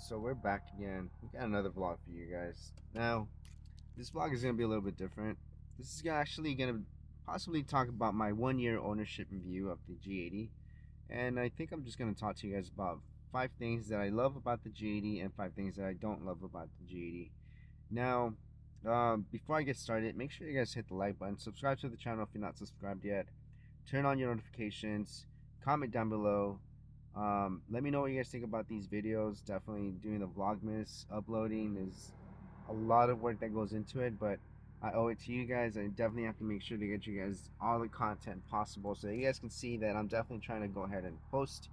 So we're back again. We got another vlog for you guys. Now, this vlog is gonna be a little bit different. This is actually gonna possibly talk about my 1 year ownership review of the G80, and I think I'm just gonna talk to you guys about 5 things that I love about the G80 and 5 things that I don't love about the G80. Now, before I get started, make sure you guys hit the like button, subscribe to the channel if you're not subscribed yet, turn on your notifications, comment down below. Let me know what you guys think about these videos. Definitely doing the vlogmas, uploading is a lot of work that goes into it, but I owe it to you guys. I definitely have to make sure to get you guys all the content possible so that you guys can see that I'm definitely trying to go ahead and post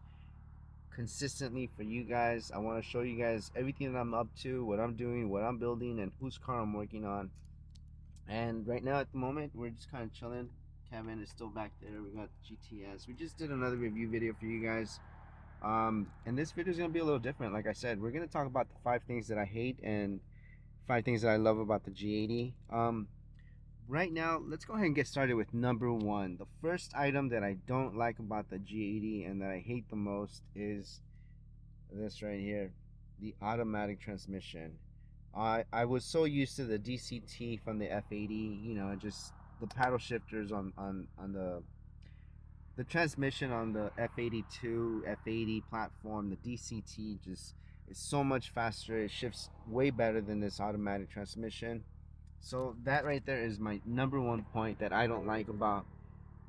consistently for you guys. I want to show you guys everything that I'm up to, what I'm doing, what I'm building, and whose car I'm working on. And right now at the moment we're just kind of chilling. Kevin is still back there. We got GTS. We just did another review video for you guys. And this video is gonna be a little different. Like I said, we're gonna talk about the 5 things that I hate and 5 things that I love about the G80. Right now, let's go ahead and get started with number one. The first item that I don't like about the G80 and that I hate the most is this right here, the automatic transmission. I was so used to the DCT from the F80, you know, just the paddle shifters on the transmission on the F82, F80 platform. The DCT just is so much faster. It shifts way better than this automatic transmission. So that right there is my number one point that I don't like about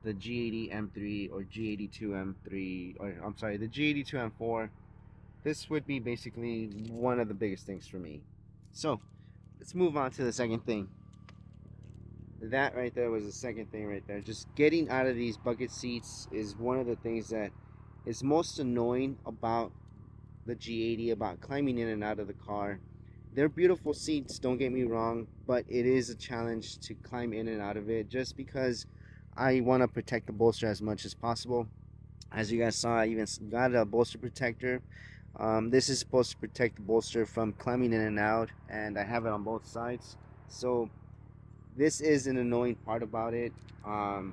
the G80 M3 or G82 M3, or I'm sorry, the G82 M4. This would be basically one of the biggest things for me. So let's move on to the second thing. That right there was the second thing right there. Just getting out of these bucket seats is one of the things that is most annoying about the G80, about climbing in and out of the car. They're beautiful seats, don't get me wrong, but it is a challenge to climb in and out of it just because I want to protect the bolster as much as possible. As you guys saw, I even got a bolster protector. This is supposed to protect the bolster from climbing in and out, and I have it on both sides. So this is an annoying part about it. Alright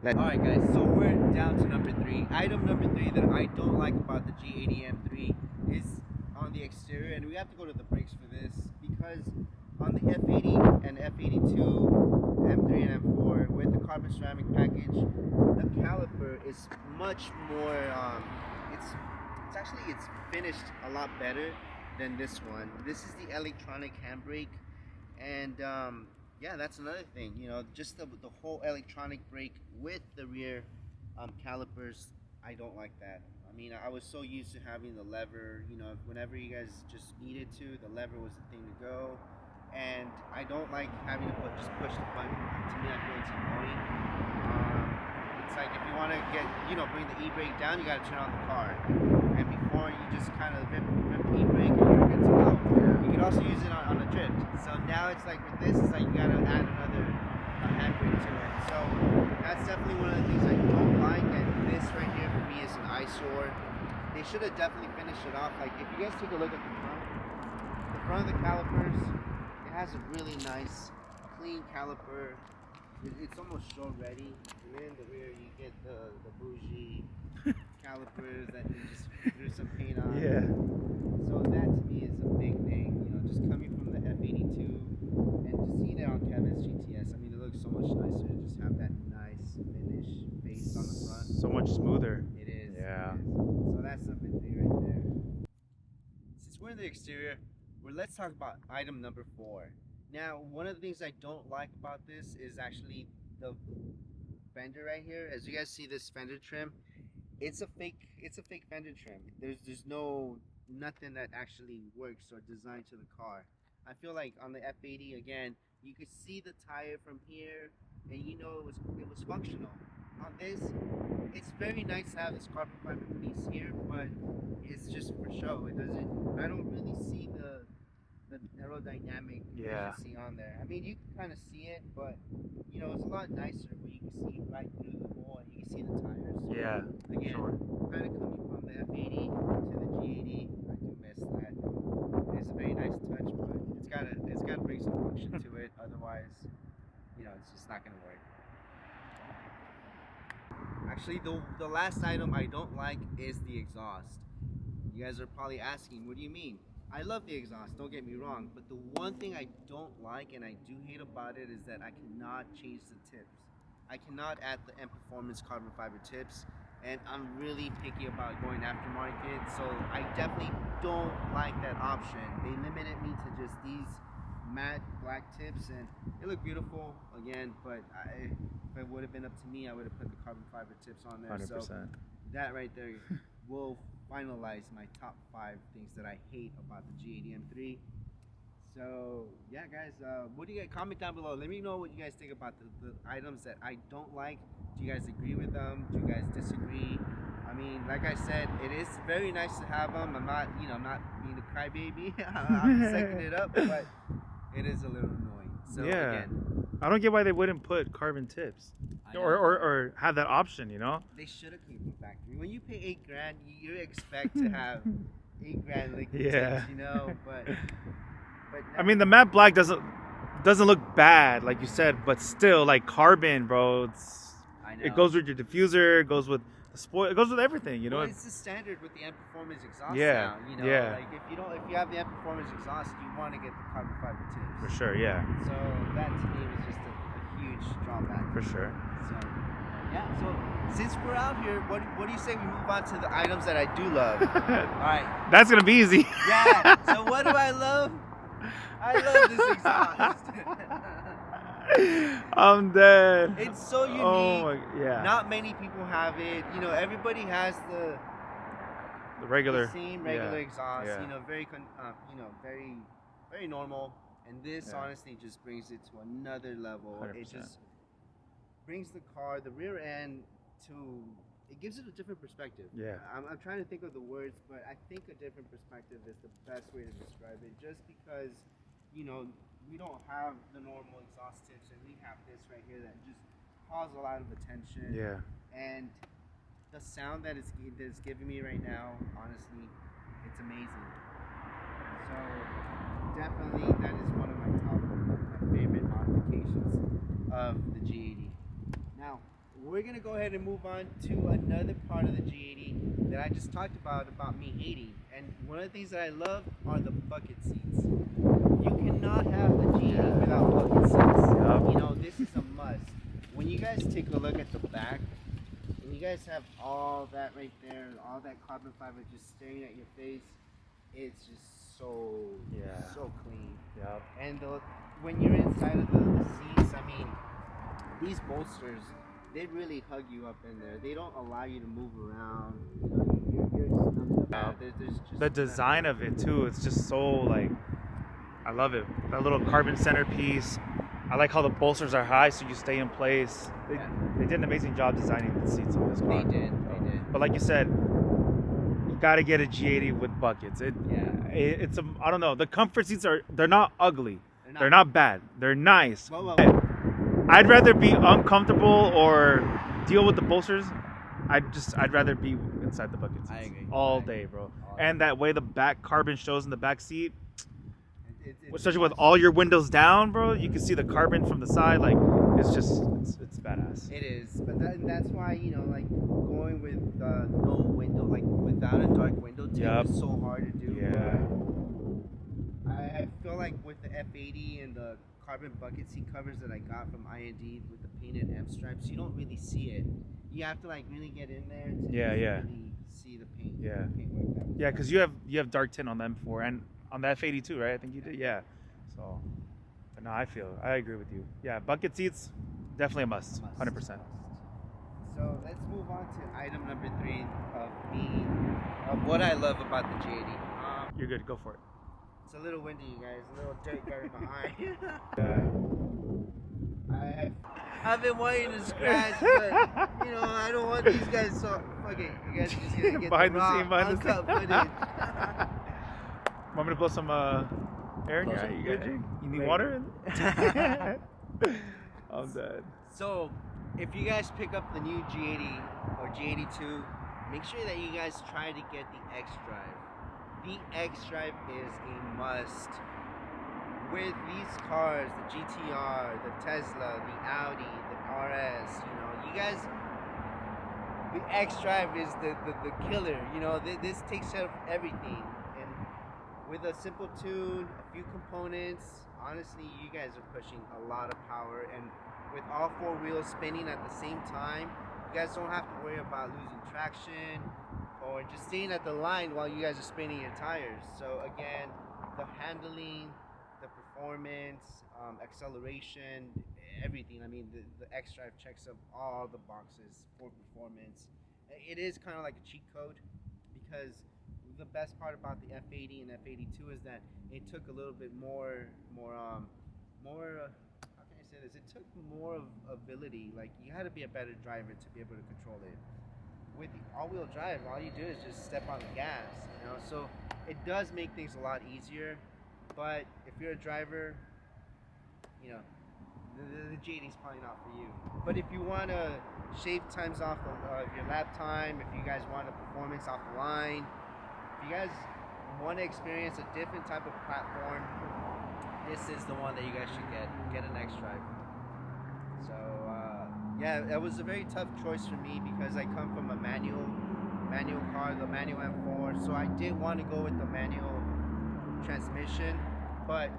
guys, so we're down to number 3. Item number 3 that I don't like about the G80 M3 is on the exterior, and we have to go to the brakes for this because on the F80 and F82, M3 and M4 with the carbon ceramic package, the caliper is much more, it's finished a lot better than this one. This is the electronic handbrake, and yeah, that's another thing, you know, just the whole electronic brake with the rear calipers. I don't like that. I mean, I was so used to having the lever, you know, whenever you guys just needed to, the lever was the thing to go. And I don't like having to just push the button. To me, I feel it's annoying. It's like if you want to get, you know, bring the e-brake down, you got to turn on the car. And before you just kind of rip the e-brake and you're good to go. You can also use it on a drift. So now it's like with this, it's like you got to add another handbrake to it. So that's definitely one of the things I don't like. And this right here for me is an eyesore. They should have definitely finished it off. Like if you guys take a look at the front of the calipers, it has a really nice, clean caliper. It's almost show ready. And then in the rear, you get the bougie calipers that you just threw some paint on. Yeah. So that to me is a big thing. You know, just coming from the F82 and just seeing it on Kevin's GTS. I mean, it looks so much nicer to just have that nice finish face on the front. So much smoother. It is. Yeah. It is. So that's something right there. Since we're in the exterior, let's talk about item number 4. Now, one of the things I don't like about this is actually the fender right here. As you guys see, this fender trim, it's a fake fender trim. There's nothing that actually works or designed to the car. I feel like on the F80 again, you could see the tire from here, and you know it was functional. On this, it's very nice to have this carbon fiber piece here, but it's just for show. It doesn't. I don't really see the aerodynamic efficiency on there. I mean, you can kind of see it, but you know, it's a lot nicer where you can see right through the wall and you can see the tires. Yeah. Again, sure. kind of coming from the F80 to the G80, I do miss that. It's a very nice touch, but it's gotta bring some function to it. Otherwise, you know, it's just not gonna work. Actually, the last item I don't like is the exhaust. You guys are probably asking, what do you mean? I love the exhaust, don't get me wrong, but the one thing I don't like and I do hate about it is that I cannot change the tips. I cannot add the M Performance carbon fiber tips, and I'm really picky about going aftermarket, so I definitely don't like that option. They limited me to just these matte black tips, and they look beautiful again, but if it would have been up to me, I would have put the carbon fiber tips on there. 100%. So that right there will finalize my top 5 things that I hate about the G80 M3. So yeah, guys, what do you guys comment down below? Let me know what you guys think about the items that I don't like. Do you guys agree with them? Do you guys disagree? I mean, like I said, it is very nice to have them. I'm not, I'm not being a crybaby. I'm second it up, but it is a little annoying. So yeah. again, I don't get why they wouldn't put carbon tips or have that option, They should have came from factory. When you pay $8,000, you expect to have $8,000 liquid tips, but I mean, the matte black doesn't look bad, like you said, but still, like carbon, bro. It goes with your diffuser. It goes with the spoil. It goes with everything, Well, it's the standard with the M Performance exhaust yeah. now. Yeah. Like if you have the M Performance exhaust, you want to get the carbon fiber tips. For sure, yeah. So that to me was just a huge drawback. For sure. So yeah. So since we're out here, what do you say we move on to the items that I do love? All right. That's gonna be easy. Yeah. So what do I love? I love this exhaust. I'm dead. It's so unique. Oh yeah. Not many people have it. Everybody has the regular, same regular exhaust. Yeah. Very very normal. And this honestly just brings it to another level. 100%. It just brings the car, the rear end, it gives it a different perspective. Yeah. I'm trying to think of the words, but I think a different perspective is the best way to describe it. Just because, we don't have the normal exhaust tips, and we have this right here that just calls a lot of attention. Yeah. And the sound that it's giving me right now, honestly, it's amazing. So definitely that is one of my favorite modifications of the G80. Now we're gonna go ahead and move on to another part of the G80 that I just talked about me hating. And one of the things that I love are the bucket seats. You cannot have the G80 without bucket seats. This is a must. When you guys take a look at the back, and you guys have all that right there, all that carbon fiber just staring at your face, it's just so clean. Yep. And when you're inside of the seats, I mean, these bolsters, they really hug you up in there. They don't allow you to move around. You're just there's just the design of it too. It's just so I love it. That little carbon centerpiece. I like how the bolsters are high, so you stay in place. They did an amazing job designing the seats on this car. They did. But like you said, you gotta get a G80 with buckets. It's I don't know. The comfort seats they're not ugly. They're not bad. They're nice. Well. I'd rather be uncomfortable or deal with the bolsters. I'd rather be inside the bucket seats. I agree. All day, bro. And that way the back carbon shows in the back seat. Especially with all your windows down, bro, you can see the carbon from the side. It's badass. It is, but that's why going with no window, without a dark window tip is so hard to do. Yeah. I feel like with the F80 and the carbon bucket seat covers that I got from IND with the painted M stripes, you don't really see it. You have to really get in there to really see the paint. Yeah. The paintwork Yeah, because you have dark tint on the M4 and on the F80 too, right? I think you did. Yeah. So, but no, I agree with you. Yeah, bucket seats, definitely a must. 100%. So let's move on to item number 3 of what I love about the G80. You're good. Go for it. It's a little windy, you guys. A little dirt got in my eye. I've been wanting to scratch, but I don't want these guys. So fuck it. You guys are just gonna get behind the raw, uncut footage. Want me to blow some air in your eye? You good, Jake? You need water? I'm dead. So, if you guys pick up the new G80 or G82, make sure that you guys try to get the X Drive. The X Drive is a must. With these cars, the GTR, the Tesla, the Audi, the RS, you guys, the X-Drive is the killer. You know, this takes care of everything. And with a simple tune, a few components, honestly, you guys are pushing a lot of power. And with all four wheels spinning at the same time, you guys don't have to worry about losing traction or just staying at the line while you guys are spinning your tires. So again, the handling, the performance, acceleration, everything. I mean, the X-Drive checks up all the boxes for performance. It is kind of like a cheat code because the best part about the F80 and F82 is that it took a little bit more. How can I say this? It took more of ability. Like you had to be a better driver to be able to control it. With the all-wheel drive, all you do is just step on the gas. You know, so it does make things a lot easier. But if you're a driver, you know, the G80 is probably not for you. But if you want to shave times off your lap time, if you guys want a performance off the line, if you guys want to experience a different type of platform, this is the one that you guys should get an X-Drive. So yeah, that was a very tough choice for me because I come from a manual car, the manual M4, so I did want to go with the manual transmission, but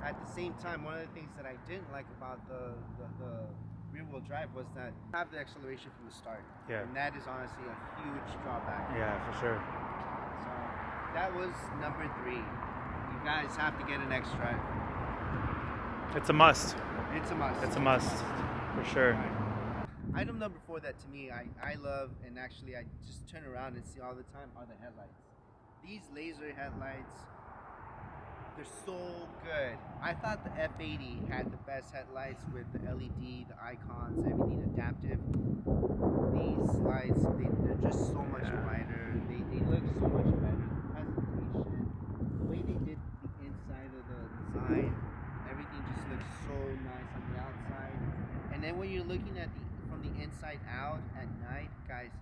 at the same time, one of the things that I didn't like about the rear-wheel drive was that I have the acceleration from the start. Yeah. And that is honestly a huge drawback. Yeah, for sure. So that was number 3. You guys have to get an X-Drive. It's a must. It's a must. It's a must, for sure. Right. Item number 4 that to me I love, and actually I just turn around and see all the time, are the headlights. These laser headlights, they're so good. I thought the F80 had the best headlights with the LED, the icons, everything adaptive. These lights, they're just so much brighter. They look so much better. The presentation, the way they did the inside of the design, everything just looks so nice on the outside. And then when you're looking at from the inside out at night, guys,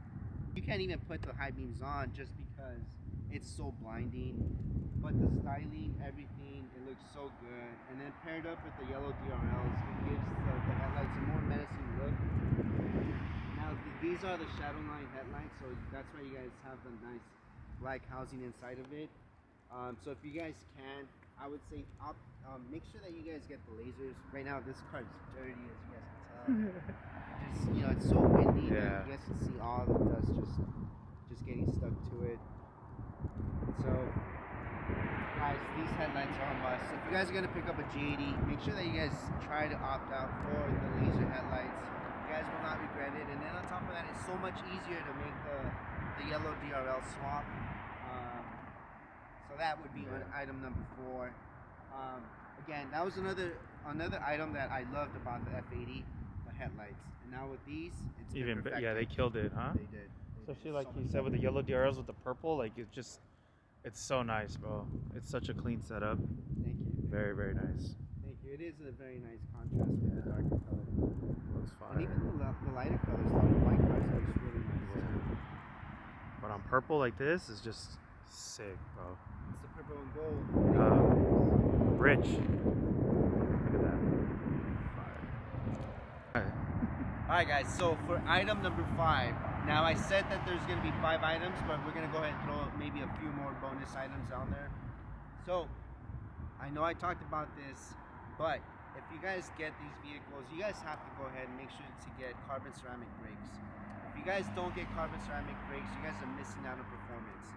you can't even put the high beams on just because it's so blinding. But the styling, everything, it looks so good. And then paired up with the yellow DRLs, it gives the headlights a more menacing look. Now, these are the shadow line headlights, so that's why you guys have the nice black housing inside of it. So if you guys can, I would say make sure that you guys get the lasers. Right now, this car is dirty, as you guys can tell. You know, it's so windy that you guys can see all the dust just getting stuck to it. So guys, these headlights are a must. If you guys are going to pick up a G80, make sure that you guys try to opt out for the laser headlights. You guys will not regret it. And then on top of that, it's so much easier to make the yellow DRL swap. So that would be item number 4. Again, that was another item that I loved about the F80, the headlights. And now with these, it's Even yeah, they killed it, huh? They did. Especially like you said with the yellow DRLs with the purple, like it's so nice, bro. It's such a clean setup. Thank you. Very, very nice. Thank you. It is a very nice contrast with the darker color. Looks fire. And even the lighter colors, the white cars looks really nice. Yeah. But on purple like this is just sick, bro. It's the purple and gold. Rich. Look at that. Fire. Alright guys, so for item number 5, now I said that there's going to be 5 items, but we're going to go ahead and throw maybe a few more bonus items on there. So, I know I talked about this, but if you guys get these vehicles, you guys have to go ahead and make sure to get carbon ceramic brakes. If you guys don't get carbon ceramic brakes, you guys are missing out on performance.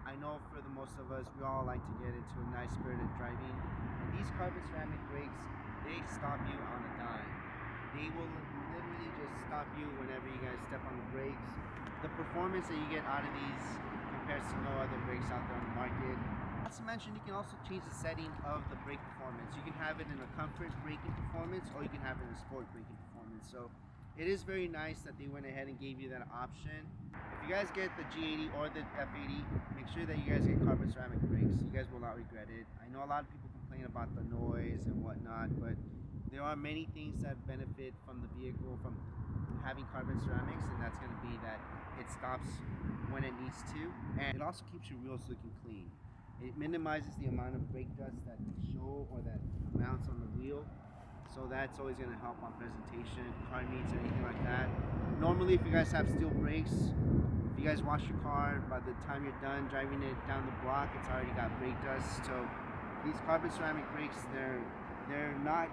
I know for the most of us, we all like to get into a nice spirited driving, and these carbon ceramic brakes, they stop you on a dime. They will literally just stop you whenever you guys step on the brakes. The performance that you get out of these compares to no other brakes out there on the market. Not to mention, you can also change the setting of the brake performance. You can have it in a comfort braking performance, or you can have it in a sport braking performance. So it is very nice that they went ahead and gave you that option. If you guys get the G80 or the F80, make sure that you guys get carbon ceramic brakes. You guys will not regret it. I know a lot of people complain about the noise and whatnot, but there are many things that benefit from the vehicle from having carbon ceramics, and that's going to be that it stops when it needs to, and it also keeps your wheels looking clean. It minimizes the amount of brake dust that they show or that mounts on the wheel. So that's always going to help on presentation, car meets, anything like that. Normally, if you guys have steel brakes, if you guys wash your car, by the time you're done driving it down the block, it's already got brake dust. So these carbon ceramic brakes, they're not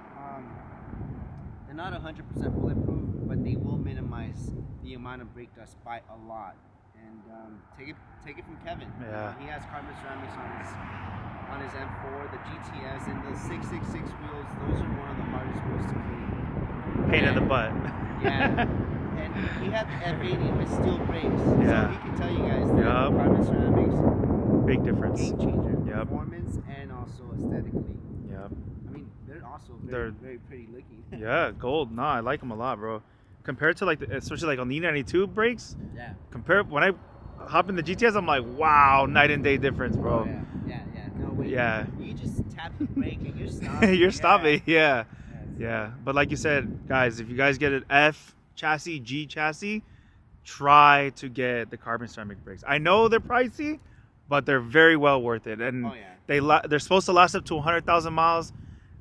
100% bulletproof, but they will minimize the amount of brake dust by a lot. And take it from Kevin. Yeah. He has carbon ceramics on his M4, the GTS, and the 666 wheels. Those are one of the hardest wheels to clean. Pain in the butt. Yeah. And he had the F80 with steel brakes. Yeah. So he can tell you guys that carbon ceramics, big difference. game changer. Yep. Performance and also aesthetically. Yep. I mean, they're also They're very pretty looking. Yeah, gold. No, I like them a lot, bro. Compared to especially like on the E92 brakes. Yeah. When I hop in the GTS, I'm like, wow, night and day difference, bro. Oh, yeah. No way. Yeah. You just tap the brake and you're stopping. You're stopping. Yeah. But like you said, guys, if you guys get an F chassis, G chassis, try to get the carbon ceramic brakes. I know they're pricey, but they're very well worth it. And they're supposed to last up to 100,000 miles,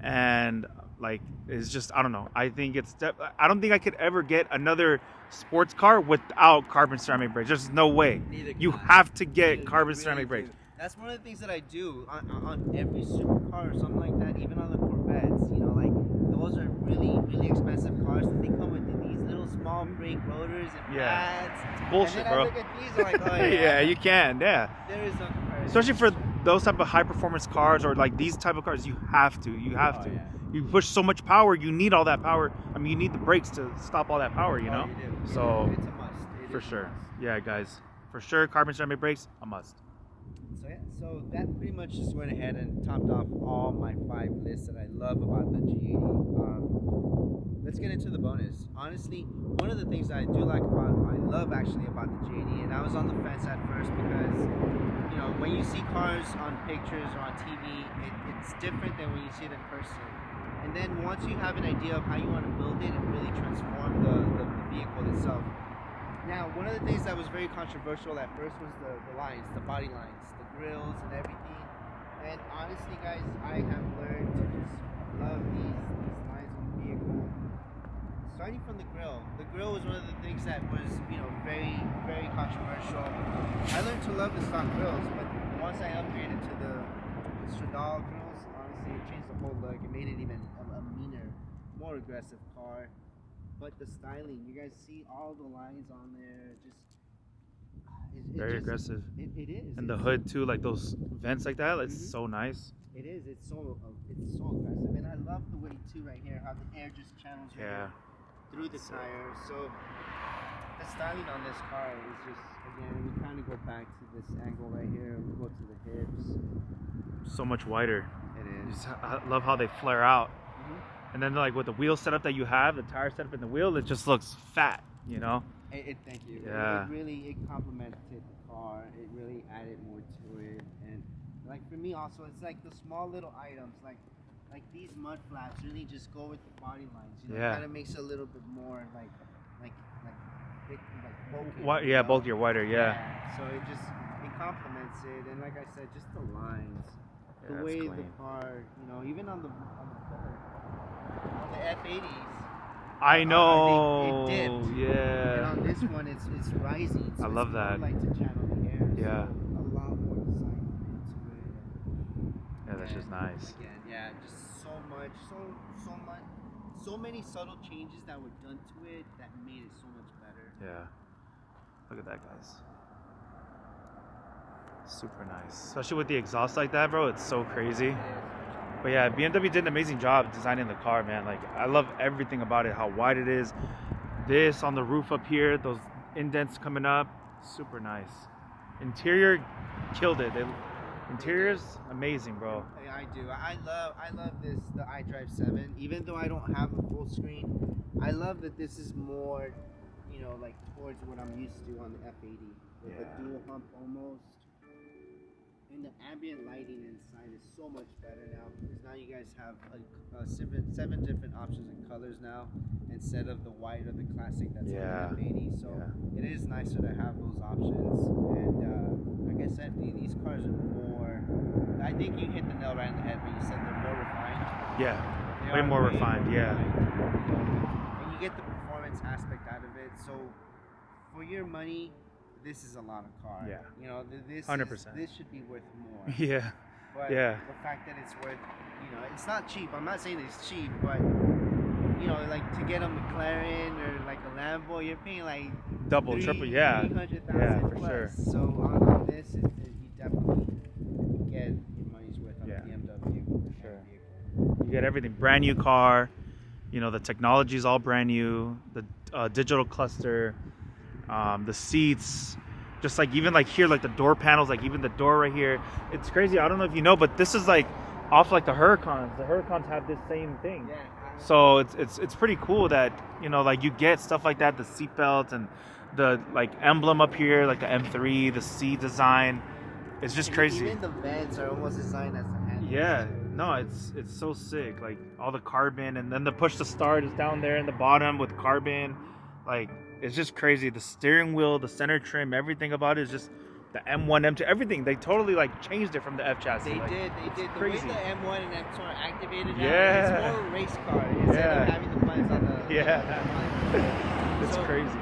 and like it's just, I don't know. I don't think I could ever get another sports car without carbon ceramic brakes. There's no way. You have to get carbon ceramic brakes. That's one of the things that I do on every supercar or something like that. Even on the Corvettes, you know, like those are really expensive cars, and they come with these little small brake rotors and pads. It's bullshit, and then bro. I look at these, I'm like, oh yeah. Yeah, you can. Yeah. There is no comparison. Especially for those type of high performance cars or like these type of cars, you have to. Yeah. You push so much power, you need all that power. I mean, you need the brakes to stop all that power, you know? You do. So it's a must. For sure. Yeah, guys. For sure, carbon ceramic brakes, a must. So that pretty much just went ahead and topped off all my 5 lists that I love about the G80. Let's get into the bonus. Honestly, one of the things that I love actually about the G80, and I was on the fence at first because, you know, when you see cars on pictures or on TV, it's different than when you see it in person. And then once you have an idea of how you want to build it and really transform the vehicle itself. Now, one of the things that was very controversial at first was the lines, the body lines, the grills and everything. And honestly, guys, I have learned to just love these lines on the vehicle. Starting from the grill. The grill was one of the things that was, you know, very controversial. I learned to love the stock grills, but once I upgraded to the Stradal grills, honestly, it changed the whole look. It made it even a meaner, more aggressive car. But the styling, you guys see all the lines on there, Very aggressive. It is. And the hood too, like those vents like that, it's so nice. It is. It's so aggressive, and I love the way too right here how the air just channels through the tire. So the styling on this car is just, again, we kind of go back to this angle right here. We go to the hips. So much wider. It is. I love how they flare out. And then like with the wheel setup that you have, the tire setup in the wheel, it just looks fat, you know? Thank you. Yeah. It complemented the car. It really added more to it. And like for me also, it's like the small little items, like these mud flaps really just go with the body lines. You know, it kind of makes it a little bit more like bulkier. Bulkier, wider, So it complements it, and like I said, just the lines, the way the car, you know, even on the F80s. I know. It dipped. Yeah. And on this one, it's rising. So I love that. Like to channel the air. Yeah. So a lot more design into it. Yeah, that's just nice. Again, just so many subtle changes that were done to it that made it so much better. Yeah. Look at that, guys. Super nice. Especially with the exhaust like that, bro. It's so crazy. But yeah, BMW did an amazing job designing the car, man. Like, I love everything about it. How wide it is. This on the roof up here. Those indents coming up. Super nice. Interior, killed it. Interior's amazing, bro. I do. I love this, the iDrive 7. Even though I don't have a full screen, I love that this is more, you know, like towards what I'm used to on the F80. With a dual hump almost. And the ambient lighting inside is so much better now, because now you guys have seven different options and colors now, instead of the white or the classic that's on the F80. So it is nicer to have those options. And like I said, these cars are more, I think you hit the nail right in the head when you said they're more refined. Yeah. way more refined. Yeah. And you get the performance aspect out of it. So for your money, this is a lot of car. Yeah. You know, this 100%. this should be worth more. Yeah. But Yeah. the fact that it's worth, you know, it's not cheap. I'm not saying it's cheap, but you know, like to get a McLaren or like a Lambo, you're paying like Double, triple, yeah. 300,000 Yeah, for plus. sure. So on this, you definitely get your money's worth on Yeah. the BMW. For sure. You get everything. Brand new car. You know, the technology is all brand new. The digital cluster, the seats, just like even like here, like the door panels, like even the door right here. It's crazy. I don't know if you know, but this is like off like the Huracans. The Huracans have this same thing. Yeah. So it's pretty cool that, you know, like you get stuff like that, the seat belts and the like emblem up here, like the M3, the C design. It's just crazy. Even the vents are almost designed as a hand. Yeah, no, it's so sick. Like all the carbon, and then the push to start is down there in the bottom with carbon. Like it's just crazy. The steering wheel, the center trim, everything about it is just the M1, M2, everything. They totally like changed it from the F chassis. They like, did. The crazy. way the M1 and M2 are activated now, Yeah. it's more race car instead of having the buttons on the. Yeah. It's So, crazy.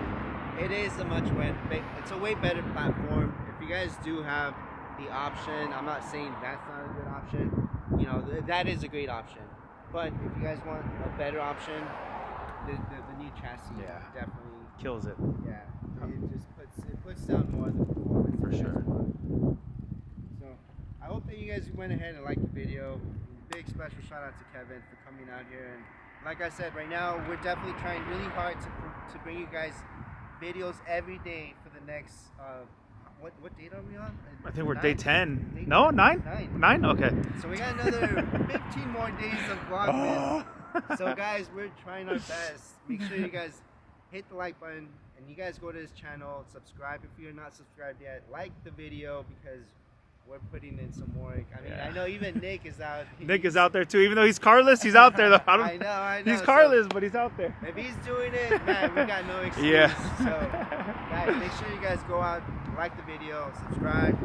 It is it's a way better platform. If you guys do have the option, I'm not saying that's not a good option. You know, that is a great option. But if you guys want a better option, the new chassis definitely Kills it. Yeah, it just puts down more of the performance. For sure. So I hope that you guys went ahead and liked the video. Big special shout out to Kevin for coming out here. And like I said, right now we're definitely trying really hard to bring you guys videos every day for the next. What date are we on? I think we're 9? day 10. Day No, 9? 9? 9? Okay. So we got another 15 more days of vlogmas. So guys, we're trying our best. Make sure you guys hit the like button and you guys go to his channel, subscribe if you're not subscribed yet. Like the video because we're putting in some work. I mean, I know even Nick is out. Nick is out there too. Even though he's carless, he's out there though. I know. He's carless, but he's out there. If he's doing it, man, we got no excuse. Yeah. So, guys, make sure you guys go out, like the video, subscribe,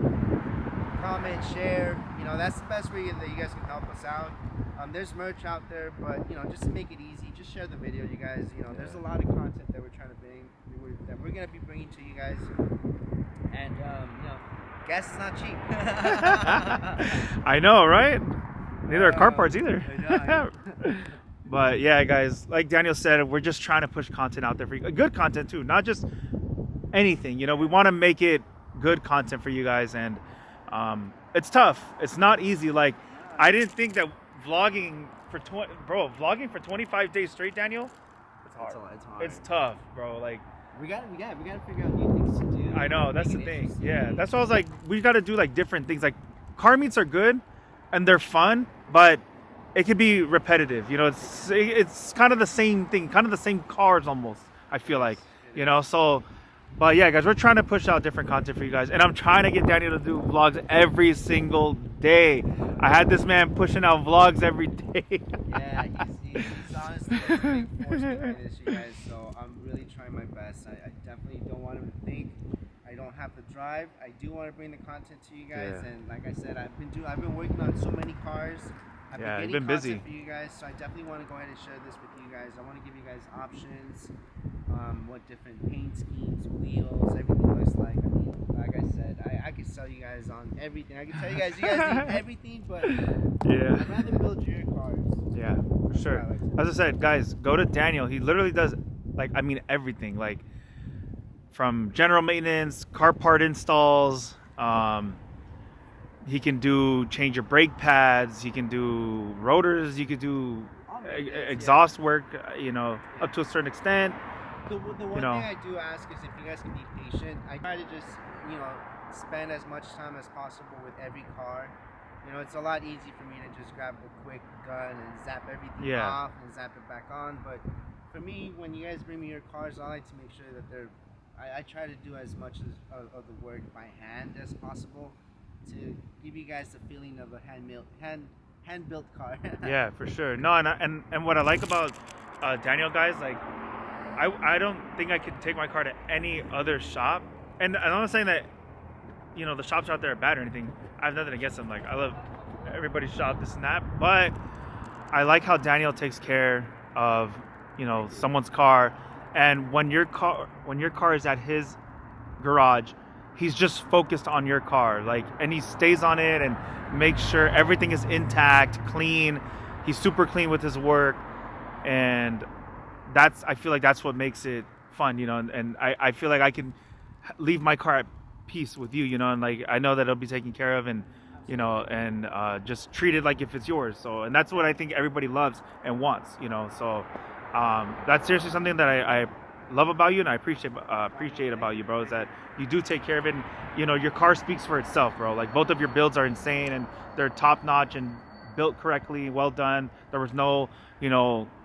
comment, share. You know, that's the best way that you guys can help us out. There's merch out there, but, you know, just to make it easy, just share the video, you guys. You know, there's a lot of content that we're trying to bring, that we're going to be bringing to you guys. And, you know, gas is not cheap. I know, right? Neither are car parts either. I know. But yeah, guys, like Daniel said, we're just trying to push content out there for you. Good content too, not just anything. You know, we want to make it good content for you guys, and it's tough. It's not easy. Like, I didn't think that vlogging for 25 days straight, Daniel. It's hard. It's hard. It's tough, bro. Like, we gotta figure out new things to do. I know, that's the thing. Yeah, that's why I was like, we got to do like different things. Like, car meets are good and they're fun, but it could be repetitive. You know, it's kind of the same thing, kind of the same cars almost, I feel like, you know. So, but yeah, guys, we're trying to push out different content for you guys, and I'm trying to get Daniel to do vlogs every single day. I had this man pushing out vlogs every day. Yeah, he's honestly a big force behind this, you guys. So I'm really trying my best. I definitely don't want him to think I don't have the drive. I do want to bring the content to you guys, and like I said, I've been working on so many cars. I've been getting content for you guys, so I definitely want to go ahead and share this with you guys. I want to give you guys options, what different paint schemes, wheels, everything looks like. I mean, like I said, I could sell you guys on everything. I can tell you guys need everything, but I'd rather build your cars. Yeah, for sure. As I said, guys, go to Daniel. He literally does, like, I mean, everything. Like, from general maintenance, car part installs. He can change your brake pads. He can do rotors. He could do exhaust work, you know, up to a certain extent. The one thing I do ask is if you guys can be patient. I try to just, you know, spend as much time as possible with every car. You know, it's a lot easy for me to just grab a quick gun and zap everything off and zap it back on. But for me, when you guys bring me your cars, I like to make sure that they're. I try to do as much of the work by hand as possible, to give you guys the feeling of a hand-built car. Yeah, for sure. No, and what I like about Daniel, guys, like, I don't think I could take my car to any other shop. And I'm not saying that, you know, the shops out there are bad or anything. I have nothing against them. Like, I love everybody's shop, this and that. But I like how Daniel takes care of, someone's car, and when your car is at his garage, he's just focused on your car, like, and he stays on it and makes sure everything is intact, clean. He's super clean with his work, and I feel like that's what makes it fun, and I feel like I can leave my car at peace with you, and like I know that it'll be taken care of, and and just treat it like if it's yours. So, and that's what I think everybody loves and wants, so that's seriously something that I love about you, and I appreciate about you, bro, is that you do take care of it. And, your car speaks for itself, bro. Like, both of your builds are insane, and they're top notch and built correctly, well done. There was no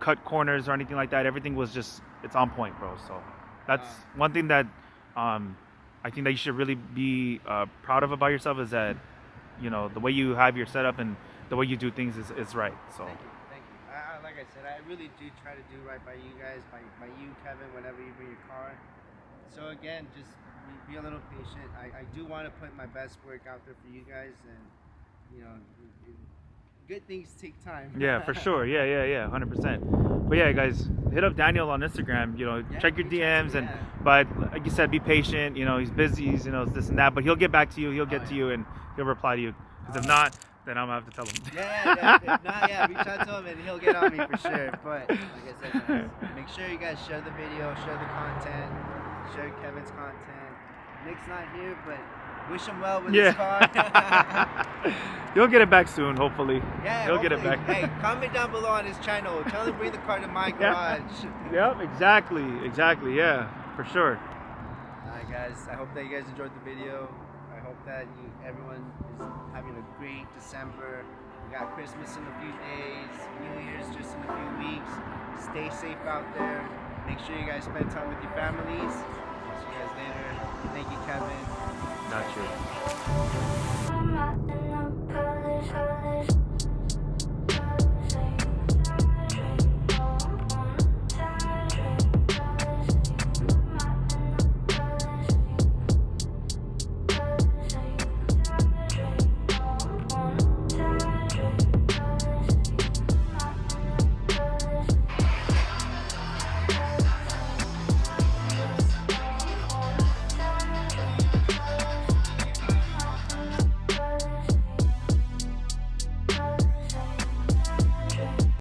cut corners or anything like that. Everything was just, it's on point, bro. So that's one thing that I think that you should really be proud of about yourself, is that the way you have your setup and the way you do things is right. So Thank you. Like I said, I really do try to do right by you guys, by you, Kevin, whenever you bring your car. So again, just be a little patient. I do want to put my best work out there for you guys, and good things take time. yeah, for sure. Yeah, 100%. But yeah, guys, hit up Daniel on Instagram. Check your DMs, and but like you said, be patient. He's busy. He's this and that, but he'll get back to you. He'll get to you, and he'll reply to you. Because if not, then I'm gonna have to tell him. Yeah. If not, reach out to him and he'll get on me for sure. But like I said, guys, make sure you guys share the video, share the content, share Kevin's content. Nick's not here, but wish him well with his car. You'll get it back soon, hopefully. Yeah, you'll get it back. Hey, comment down below on his channel. Tell him to bring the car to my garage. Yep, exactly. Yeah, for sure. Alright, guys. I hope that you guys enjoyed the video. I hope that everyone is having a great December. We got Christmas in a few days, New Year's just in a few weeks. Stay safe out there. Make sure you guys spend time with your families. I'll see you guys later. Thank you, Kevin. Not you.